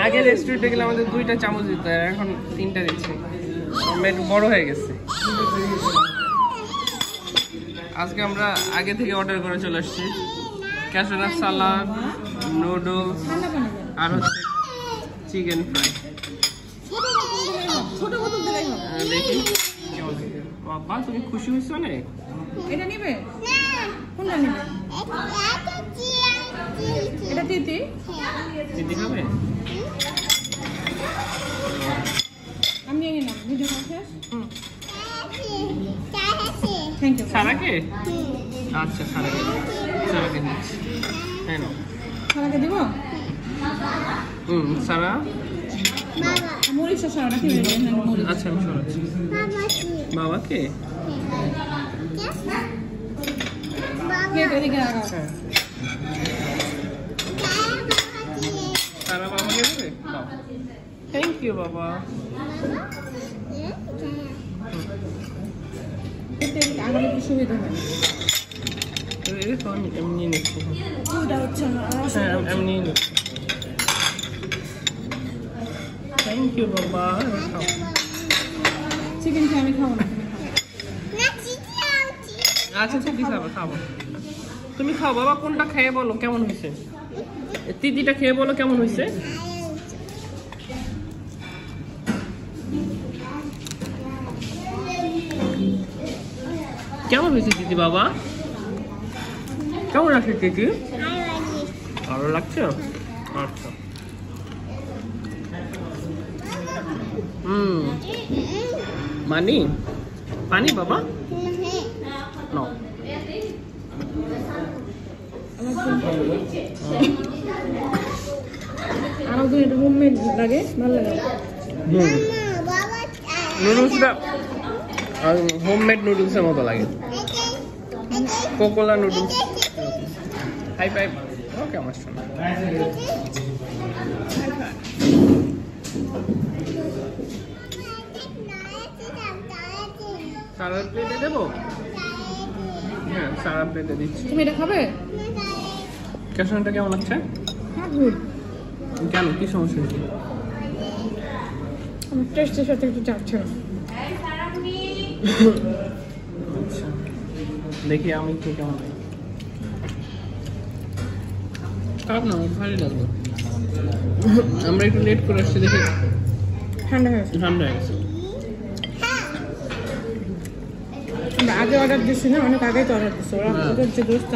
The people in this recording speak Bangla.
আগে রেস্টুরেন্টে গেলে আমাদের 2টা চামচ দিত, এখন 3টা দিচ্ছে। একটু বড় হয়ে গেছে। আজকে আমরা আগে থেকে অর্ডার করে চলে আসছি ক্যাশনাট সালাদ, নুডলস আর হচ্ছে চিকেন ফ্রাই। দেখি বাবা, তুমি খুশি হয়েছো না? এটা নিবে? কোনটা নিবে? এটা তিতি তিতি খাবে? আমি নিয়ে নিলাম। ভিডিও শেষ। Thank you. সারাকে? আচ্ছা, সারাকে দিচ্ছি। হ্যাঁ, সারাকে দিব? সারা মরিচটা সারাটা কি? আচ্ছা, আমি সরাচ্ছি। বাবাকে? সারা বাবাকে দেবে? থ্যাংক ইউ বাবা। আমার একটু সুবিধা হয়। এমনি নিচ্ছি। এমনি নিচ্ছি। থ্যাংক ইউ বাবা। চিকেন আমি খাবো না। আচ্ছা, চিকেন খাবো। তুমি খাও বাবা। কোনটা খেয়ে বলো কেমন হয়েছে? তিতিটা খেয়ে বলো কেমন হয়েছে। কেমন হয়েছে দিদি বাবা? কেমন লাগছে দিদি? ভালো লাগছে? আচ্ছা। মানি পানি বাবা? নো। আমার তো এটা হোমমেড লাগে, ভালো লাগে। নুডলসটা হোমমেড নুডলসের মতো লাগে। কোকোলা নুডলস। High five. ওকে আমার শোনা। সারা প্লেটে দেবো? হ্যাঁ, সারা প্লেটে দিচ্ছি। তুমি এটা খাবে? ক্যাশনটা কেমন লাগছে? কেন, কি সমস্যা হয়েছে? আমার টেস্টের সাথে একটু যাচ্ছে না। আচ্ছা, দেখি আমি কি কেমন লাগে। খারাপ না, ভালোই লাগলো। আমরা একটু লেট করে আসছি দেখে ঠান্ডা হয়ে গেছে। আগে অর্ডার দিচ্ছি না, অনেক আগেই তো অর্ডার দিচ্ছি। ওরা ওদের যে দোস্ত